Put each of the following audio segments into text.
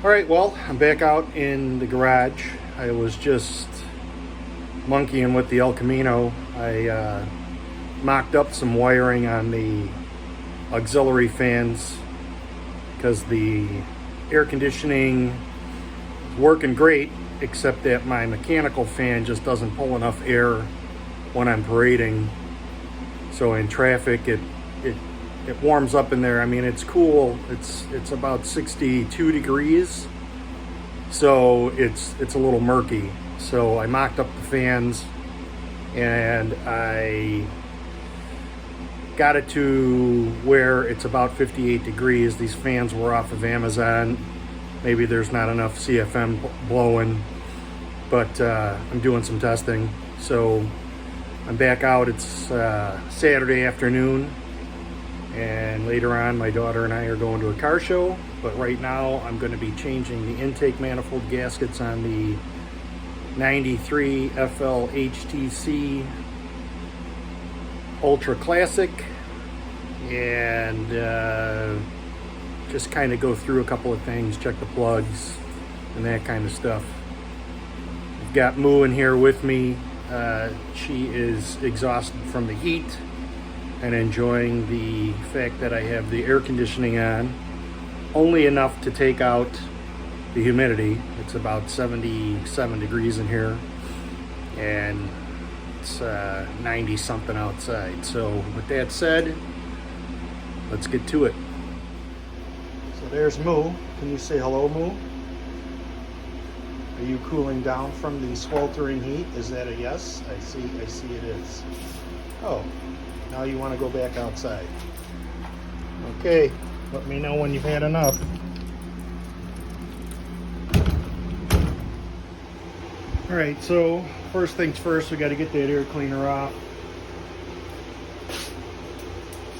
Alright, well, I'm back out in the garage. I was just monkeying with the El Camino. I mocked up some wiring on the auxiliary fans because the air conditioning is working great, except that my mechanical fan just doesn't pull enough air when I'm parading. So in traffic, it warms up in there. I mean, it's cool. It's about 62 degrees, so it's a little murky. So I mocked up the fans and I got it to where it's about 58 degrees. These fans were off of Amazon. Maybe there's not enough CFM blowing, but I'm doing some testing. So I'm back out. It's Saturday afternoon, and later on my daughter and I are going to a car show. But right now I'm going to be changing the intake manifold gaskets on the 93 FLHTC Ultra Classic, and just kind of go through a couple of things, check the plugs and that kind of stuff. I've got Moo in here with me. She is exhausted from the heat and enjoying the fact that I have the air conditioning on, only enough to take out the humidity. It's about 77 degrees in here, and it's 90 something outside. So with that said, let's get to it. So there's Moo. Can you say hello, Moo? Are you cooling down from the sweltering heat? Is that a yes? I see it is. Oh, now you want to go back outside. Okay, let me know when you've had enough. All right, so first things first, we got to get that air cleaner off.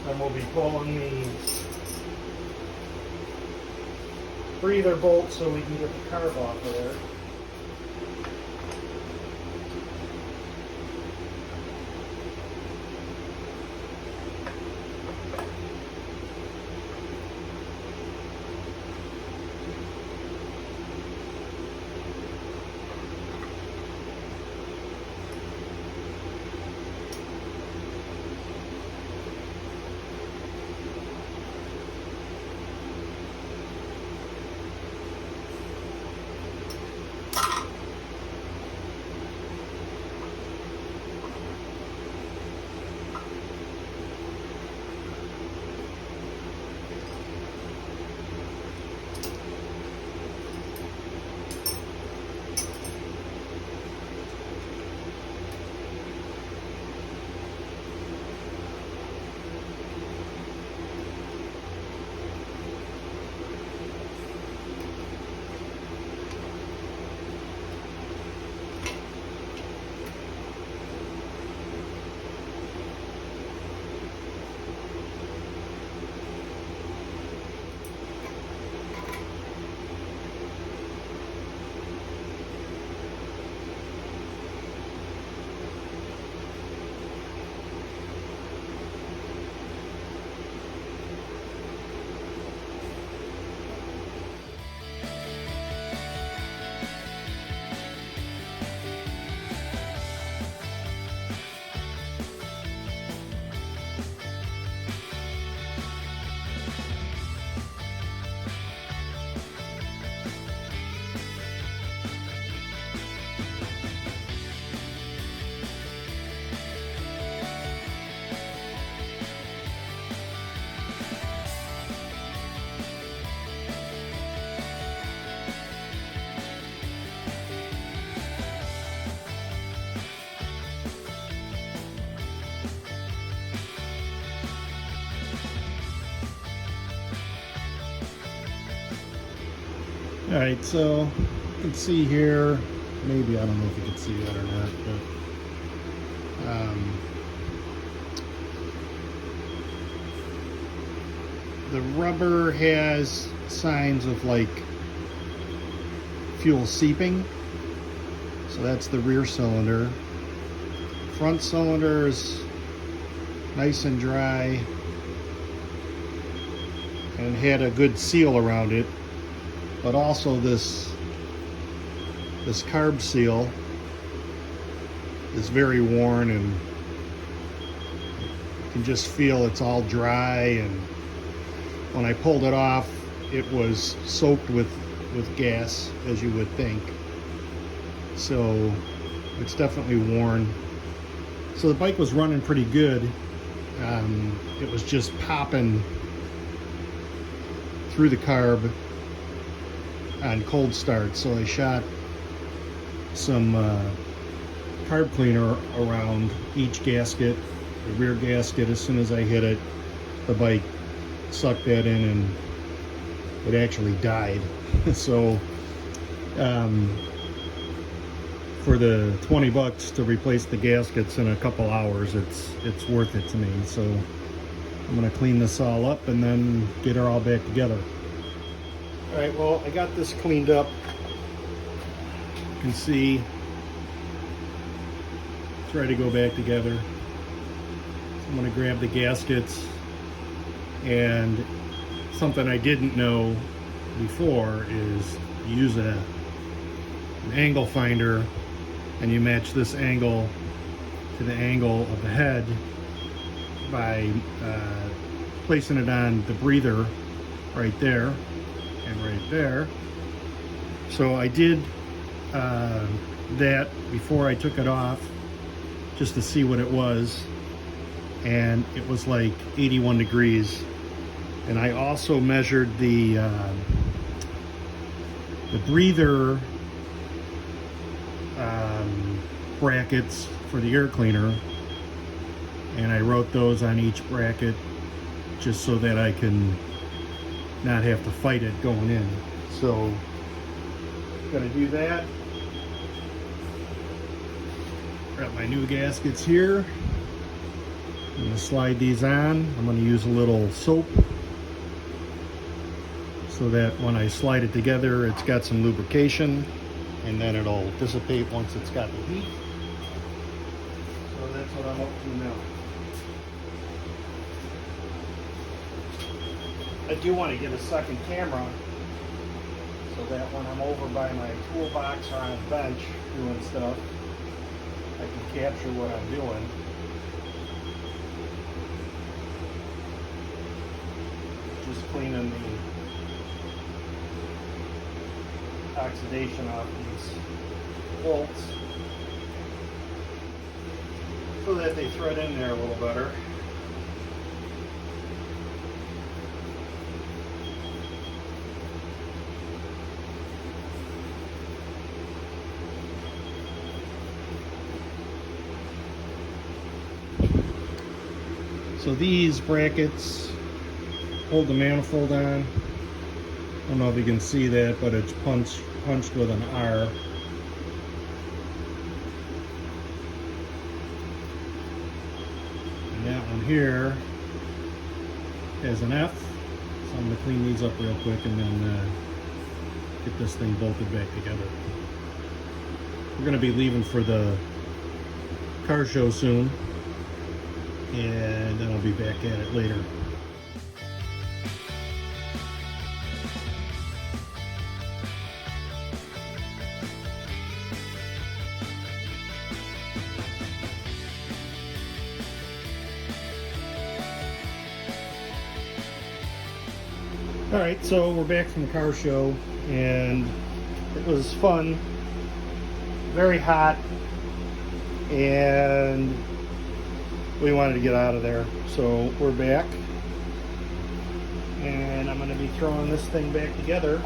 Then we'll be pulling the breather bolt so we can get the carb off of there. All right, so you can see here, maybe, I don't know if you can see that or not, but the rubber has signs of like fuel seeping. So that's the rear cylinder. Front cylinder is nice and dry and had a good seal around it. but also this carb seal is very worn, and you can just feel it's all dry, and when I pulled it off it was soaked with gas, as you would think. So it's definitely worn. So the bike was running pretty good. It was just popping through the carb on cold start. So I shot some carb cleaner around each gasket, the rear gasket. As soon as I hit it, the bike sucked that in and it actually died. So for the 20 bucks to replace the gaskets in a couple hours, it's worth it to me. So I'm gonna clean this all up and then get her all back together. All right, well, I got this cleaned up. You can see it's ready to go back together. So I'm gonna grab the gaskets, and something I didn't know before is you use an angle finder and you match this angle to the angle of the head by placing it on the breather right there and right there. So I did that before I took it off, just to see what it was, and it was like 81 degrees. And I also measured the breather brackets for the air cleaner, and I wrote those on each bracket just so that I can not have to fight it going in. So gonna do that. Got my new gaskets here. I'm gonna slide these on. I'm gonna use a little soap so that when I slide it together, it's got some lubrication, and then it'll dissipate once it's got the heat. So that's what I'm up to now. I do want to get a second camera so that when I'm over by my toolbox or on a bench doing stuff, I can capture what I'm doing. Just cleaning the oxidation off these bolts so that they thread in there a little better. So these brackets hold the manifold on. I don't know if you can see that, but it's punched with an R. And that one here has an F. So I'm going to clean these up real quick and then get this thing bolted back together. We're going to be leaving for the car show soon, and then I'll be back at it later. Alright, so we're back from the car show, and it was fun, very hot, and we wanted to get out of there. So we're back, and I'm going to be throwing this thing back together.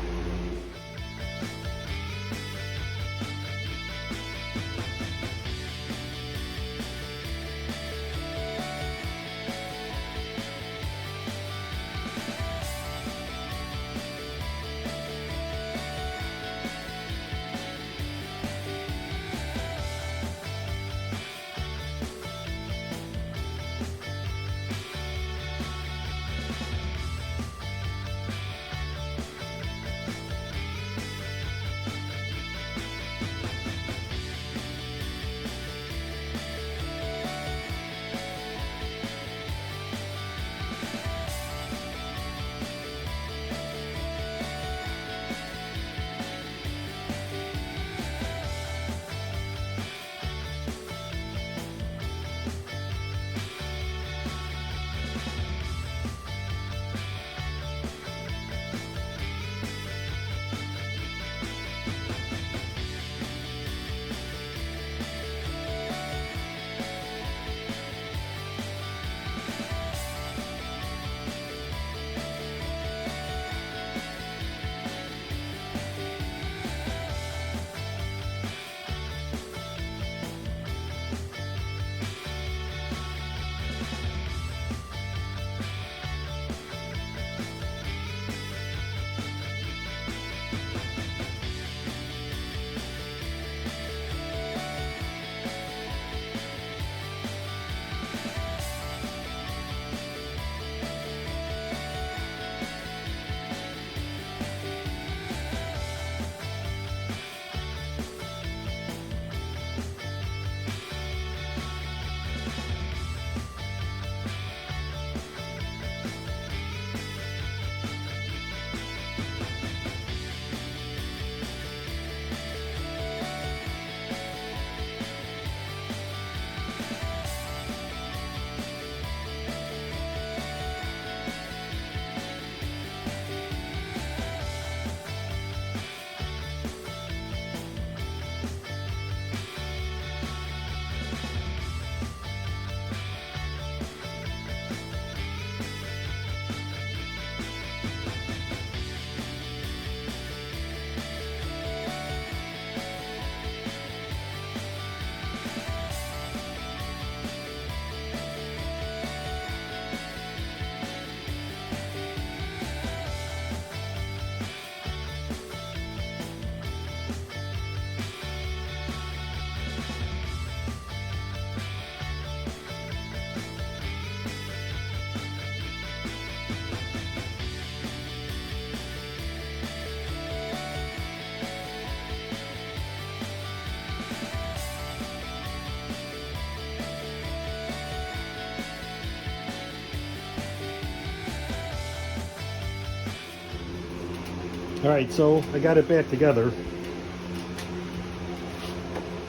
All right, so I got it back together.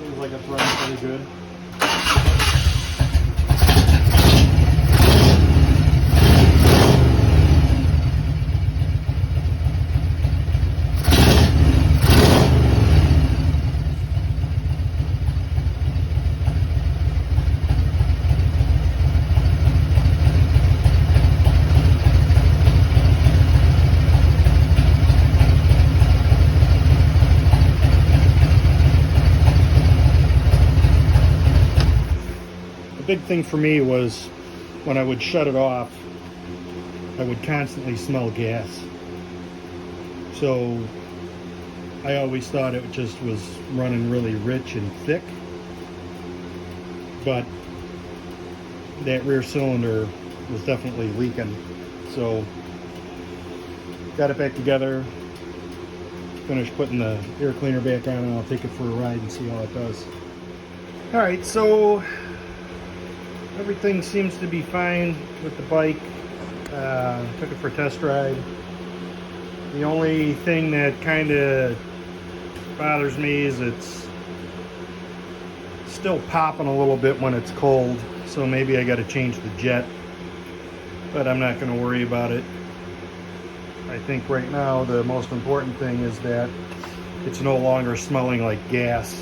Seems like it's running pretty good. The big thing for me was when I would shut it off, I would constantly smell gas. So I always thought it just was running really rich and thick, but that rear cylinder was definitely leaking. So got it back together, finished putting the air cleaner back on, and I'll take it for a ride and see how it does. All right, so everything seems to be fine with the bike. Took it for a test ride. The only thing that kind of bothers me is it's still popping a little bit when it's cold, so maybe I got to change the jet, but I'm not going to worry about it. I think right now the most important thing is that it's no longer smelling like gas,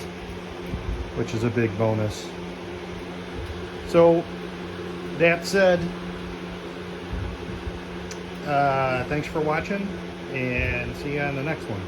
which is a big bonus. So that said, thanks for watching, and see you on the next one.